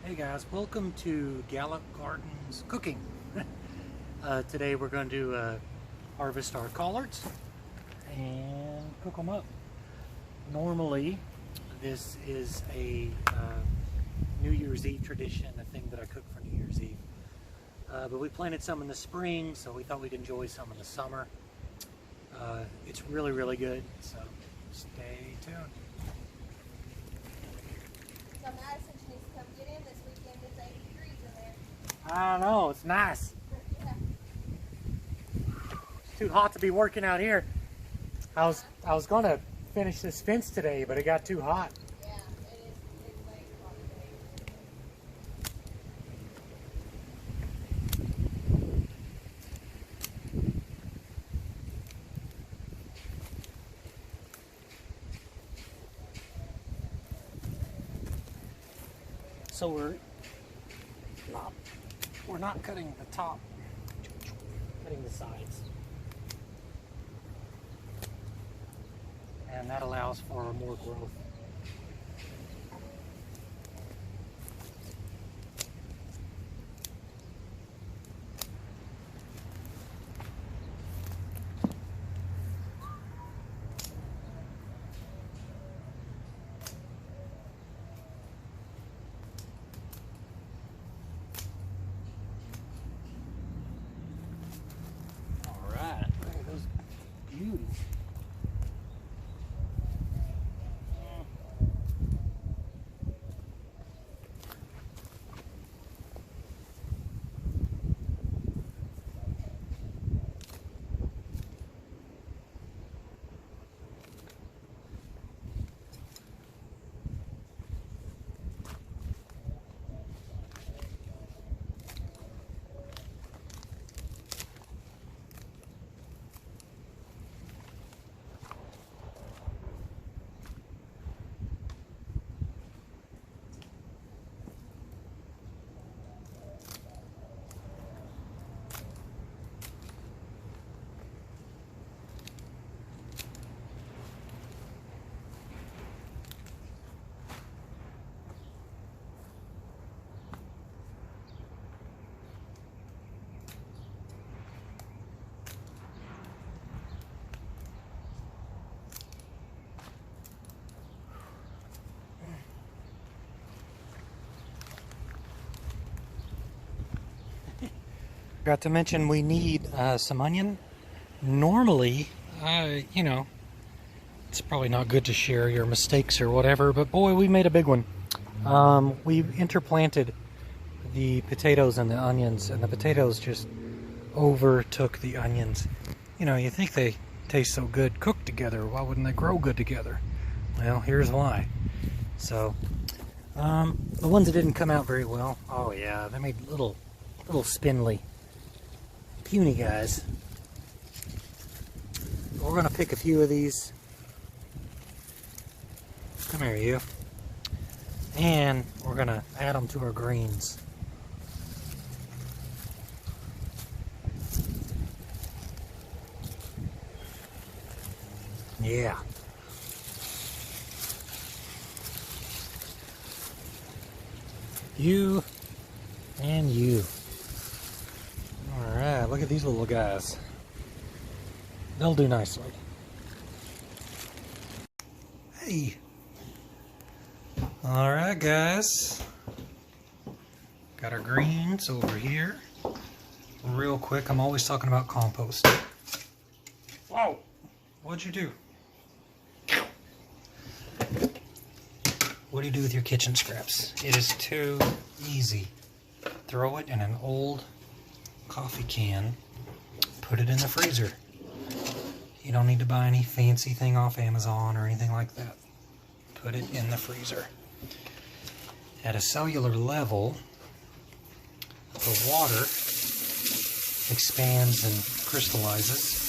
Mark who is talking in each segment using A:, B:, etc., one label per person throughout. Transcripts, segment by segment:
A: Hey guys, welcome to Gallup Gardens Cooking. Today we're going to harvest our collards and cook them up. Normally this is a New Year's Eve tradition, a thing that I cook for New Year's Eve. But we planted some in the spring, so we thought we'd enjoy some in the summer. It's really good, so stay tuned.
B: So Madison needs to come get in this weekend. It's 80 degrees in there.
A: I don't know, it's nice.
B: Yeah.
A: It's too hot to be working out here. I was gonna finish this fence today, but it got too hot.
B: Yeah, it is. It's way too hot today.
A: So we're not cutting the top, cutting the sides. And that allows for more growth. Beauties. Forgot to mention we need some onion. Normally, you know, it's probably not good to share your mistakes or whatever, but boy, we made a big one. We interplanted the potatoes and the onions, and the potatoes just overtook the onions. You know, you think they taste so good cooked together, why wouldn't they grow good together? Well, here's why. So, the ones that didn't come out very well, oh yeah, they made little spindly, puny guys. We're gonna pick a few of these. Come here, you. And we're gonna add them to our greens. Yeah. You and you. Alright, look at these little guys. They'll do nicely. Hey. Alright guys. Got our greens over here. Real quick, I'm always talking about compost. Whoa! What'd you do? What do you do with your kitchen scraps? It is too easy. Throw it in an old coffee can, put it in the freezer. You don't need to buy any fancy thing off Amazon or anything like that. Put it in the freezer. At a cellular level, the water expands and crystallizes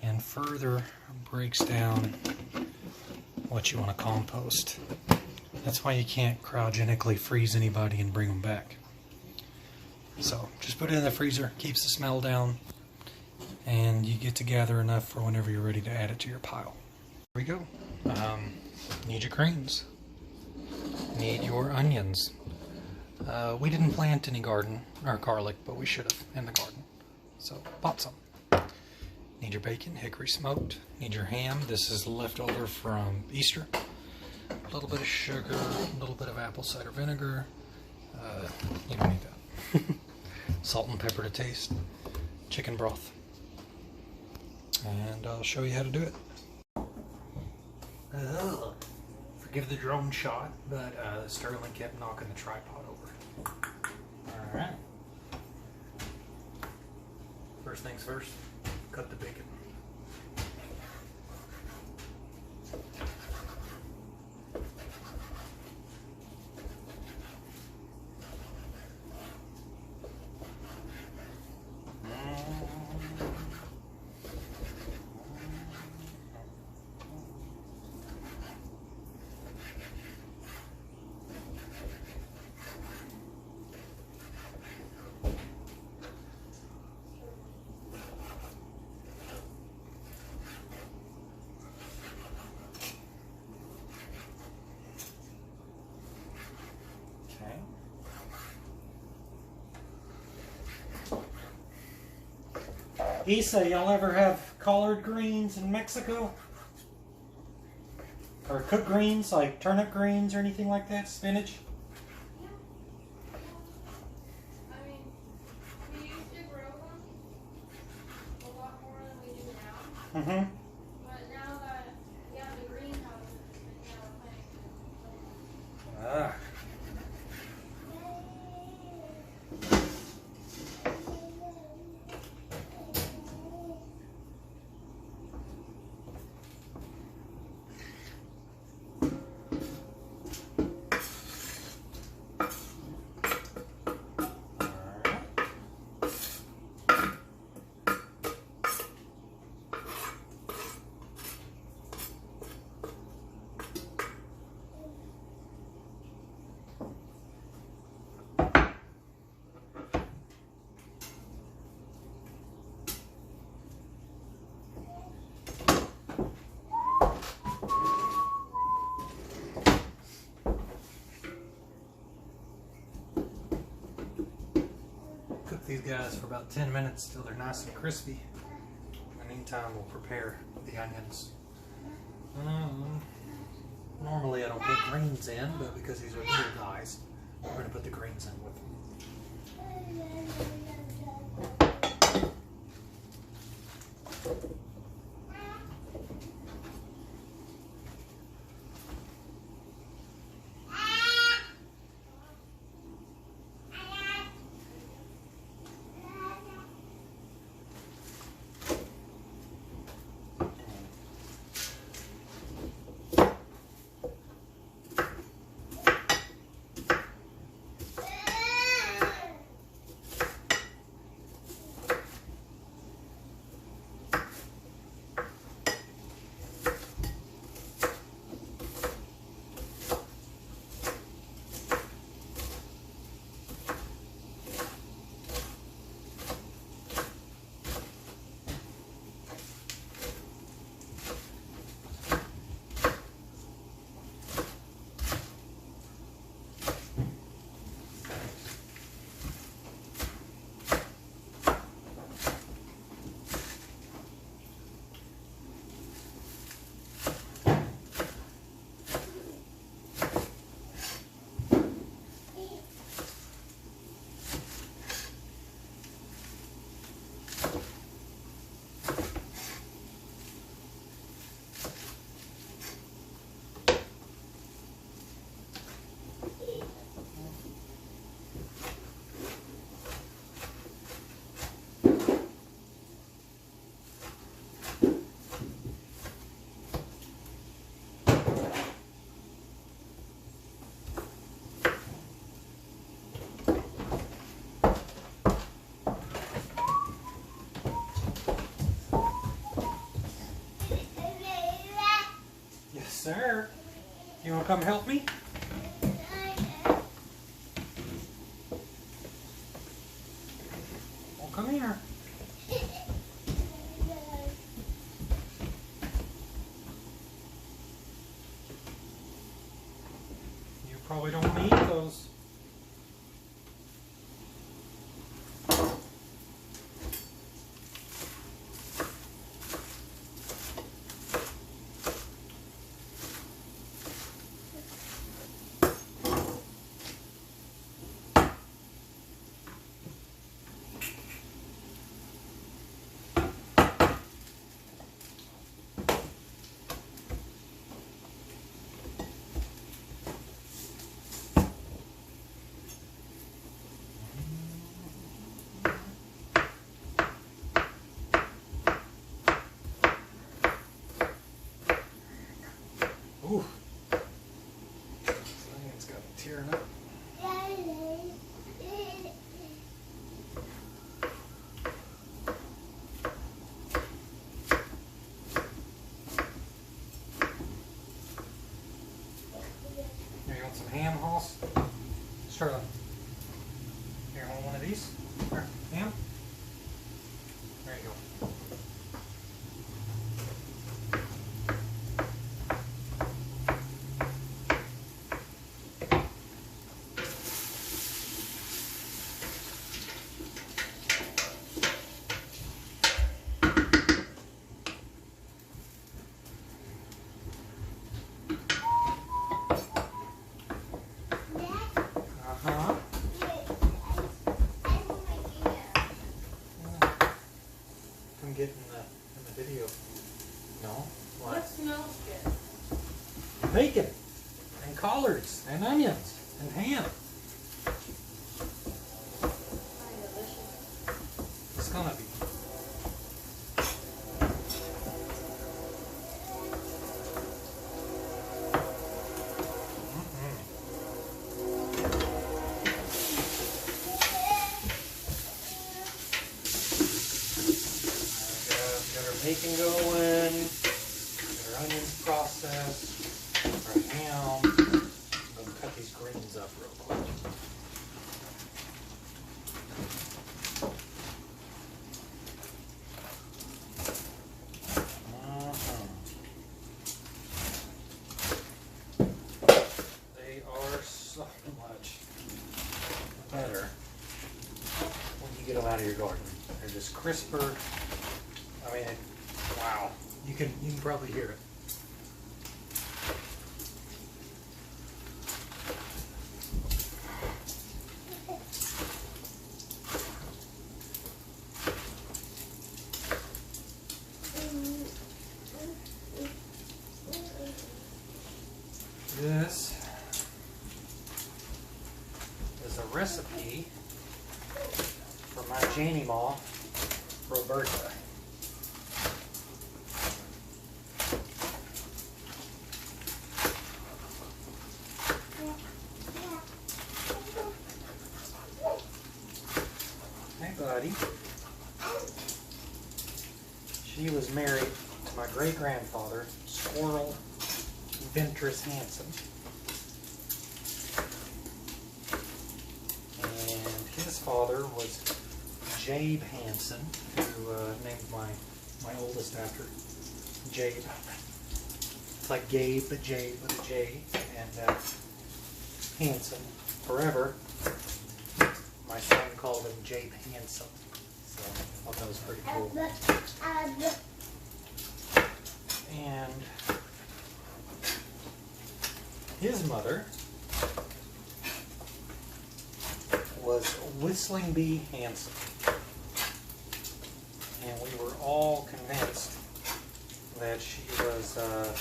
A: and further breaks down what you want to compost. That's why you can't cryogenically freeze anybody and bring them back. So just put it in the freezer, keeps the smell down, and you get to gather enough for whenever you're ready to add it to your pile. Here we go. Need your greens. Need your onions. We didn't plant any garden or garlic, but we should have in the garden. So bought some. Need your bacon, hickory smoked. Need your ham. This is leftover from Easter. A little bit of sugar, a little bit of apple cider vinegar. You don't need that. Salt and pepper to taste. Chicken broth. And I'll show you how to do it. Forgive the drone shot, but Sterling kept knocking the tripod over. Alright. First things first, cut the bacon. Isa, y'all ever have collard greens in Mexico? Or cooked greens, like turnip greens or anything like that? Spinach?
B: Yeah. I mean, we used to grow them a lot more than we do now.
A: Mm-hmm.
B: But now that we have the greenhouses, and now we're planting.
A: Ah. Cook these guys for about 10 minutes till they're nice and crispy. In the meantime, we'll prepare the onions. Normally I don't put greens in, but because these are little guys, we're going to put the greens in with them. Sir, you want to come help me? Well, come here. You Probably don't want to eat those. Ooh. This onion's got a tear in it. Here, you want some ham, Hoss? Sterling. Here, want one of these? Here, ham? There you go. Uh-huh. Come get in the video. No?
B: What
A: What?
B: smells good?
A: Bacon and collards and onions and ham.
B: Delicious.
A: It's gonna be. Got our bacon going, got our onions processed, our ham. I'm gonna cut these greens up real quick. They are so much better when you get them out of your garden. They're just crisper. I mean, wow! You can probably hear it. This is a recipe for my Janie Ma, Roberta. Hey, buddy. She was married to my great-grandfather, Squirrel Ventress Hanson. And his father was Jabe Hanson, who named my oldest after Jabe. It's like Gabe, but Jabe with a J. And Hanson forever. My son called him Jabe Hanson. So I thought that was pretty cool. And his mother was Whistling Bee Hanson. And we were all convinced that she was a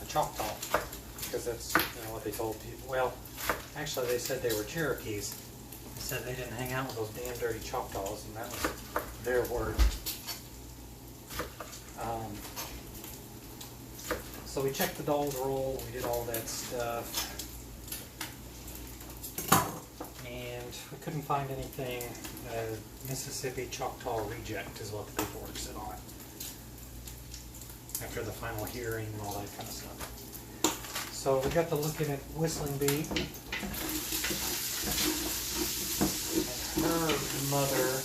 A: Choctaw, because that's what they told people. Well, actually they said they were Cherokees. They said they didn't hang out with those damn dirty Choctaws, and that was their word. So we checked the doll's roll, we did all that stuff, and we couldn't find anything. Mississippi Choctaw reject is what the paperwork said on it, after the final hearing and all that kind of stuff. So we got to looking at Whistling Bee, and her mother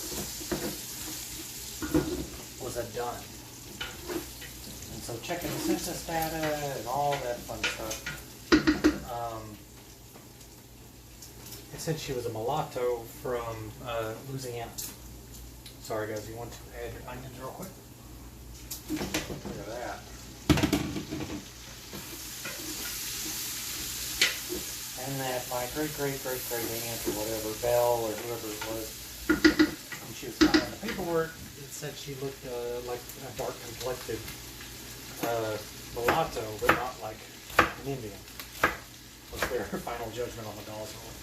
A: was a Dunn. So checking the census data and all that fun stuff, said she was a mulatto from Louisiana. Sorry guys, you want to add your onions real quick? Look at that. And that my great-great-great-great-aunt or whatever, Belle or whoever it was, when she was filing the paperwork, it said she looked like a dark-complected mulatto, but not like an Indian, was their final judgment on the doll's hole.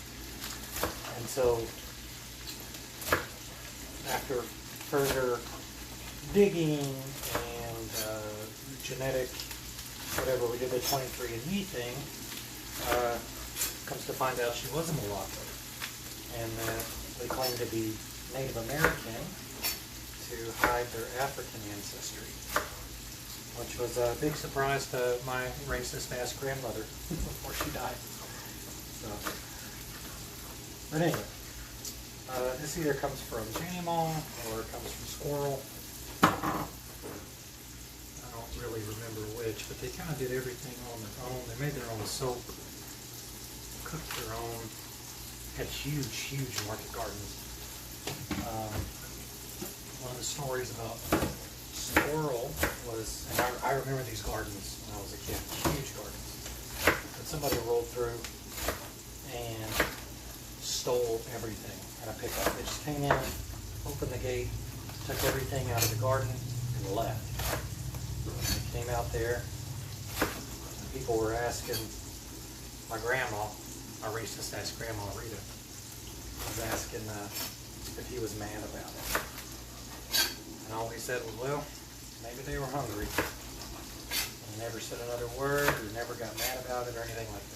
A: And so, after further digging and genetic, whatever, we did the 23andMe thing, comes to find out she was a mulatto, and that they claim to be Native American to hide their African ancestry, which was a big surprise to my racist-ass grandmother before she died. So, but anyway, this either comes from Janimal or it comes from Squirrel. I don't really remember which, but they kind of did everything on their own. They made their own soap, cooked their own, had huge market gardens. One of the stories about Squirrel was, and I remember these gardens when I was a kid, huge gardens, but somebody rolled through and stole everything in a pickup. They just came in, opened the gate, took everything out of the garden, and left. They came out there, and people were asking my grandma, my racist-ass grandma Rita, was asking if he was mad about it. And all he said was, well, maybe they were hungry. And he never said another word, or never got mad about it, or anything like that.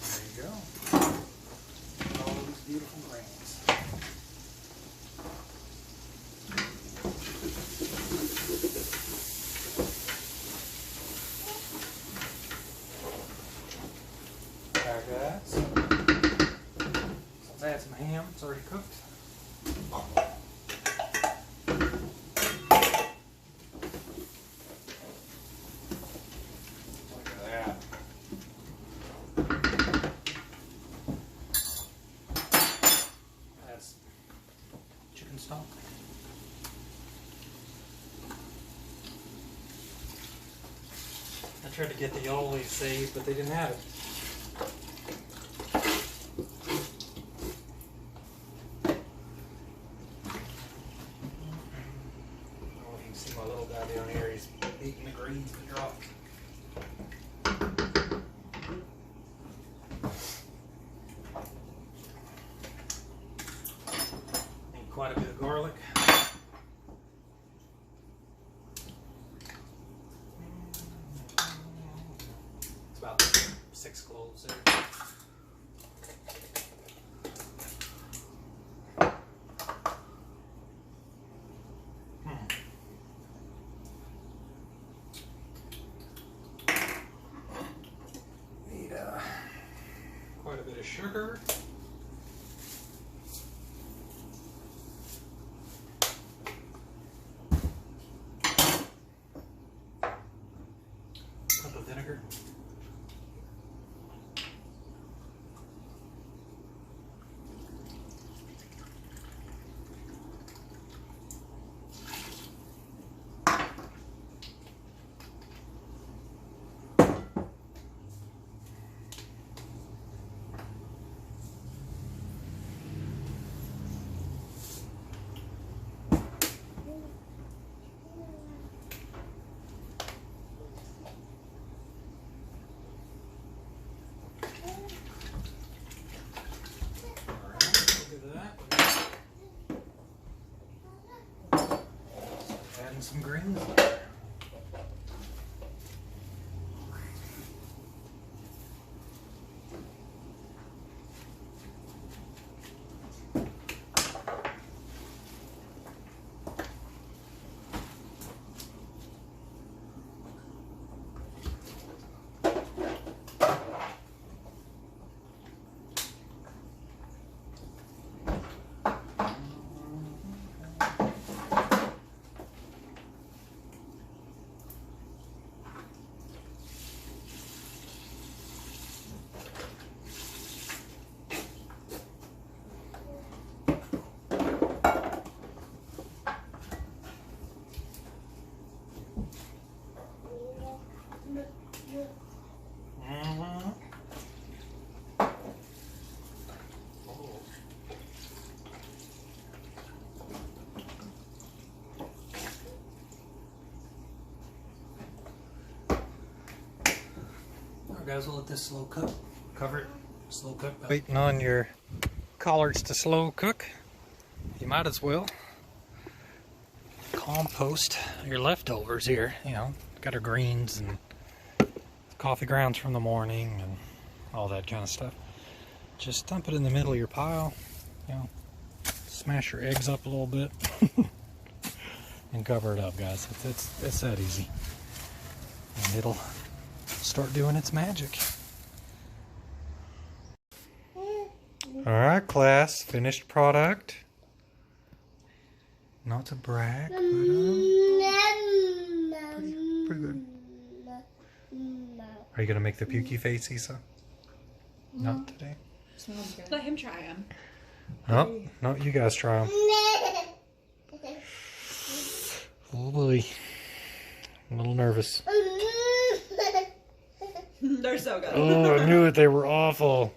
A: There you go. All these beautiful grains. Alright guys, let's add some ham. It's already cooked. Look at that. That's chicken stock. I tried to get the always saved, but they didn't have it. See my little guy down here, he's eating the greens to drop. Need quite a bit of garlic. It's about 6 cloves there. Quite a bit of sugar. Cup of vinegar. Adding some greens there. guys, we'll let this slow cook. Cover it. Slow cook. Waiting on your collards to slow cook. You might as well compost your leftovers here. You know, got our greens and coffee grounds from the morning and all that kind of stuff. Just dump it in the middle of your pile. You know, smash your eggs up a little bit and cover it up, guys. It's that easy. And it'll start doing its magic. Alright, class, finished product. Not to brag, but pretty good. Are you gonna make the pukey face, Issa? Not today.
C: Sounds good. Let him try them.
A: No, no, you guys try them. Oh boy, I'm a little nervous.
C: They're so good.
A: Oh, I knew it. They were awful.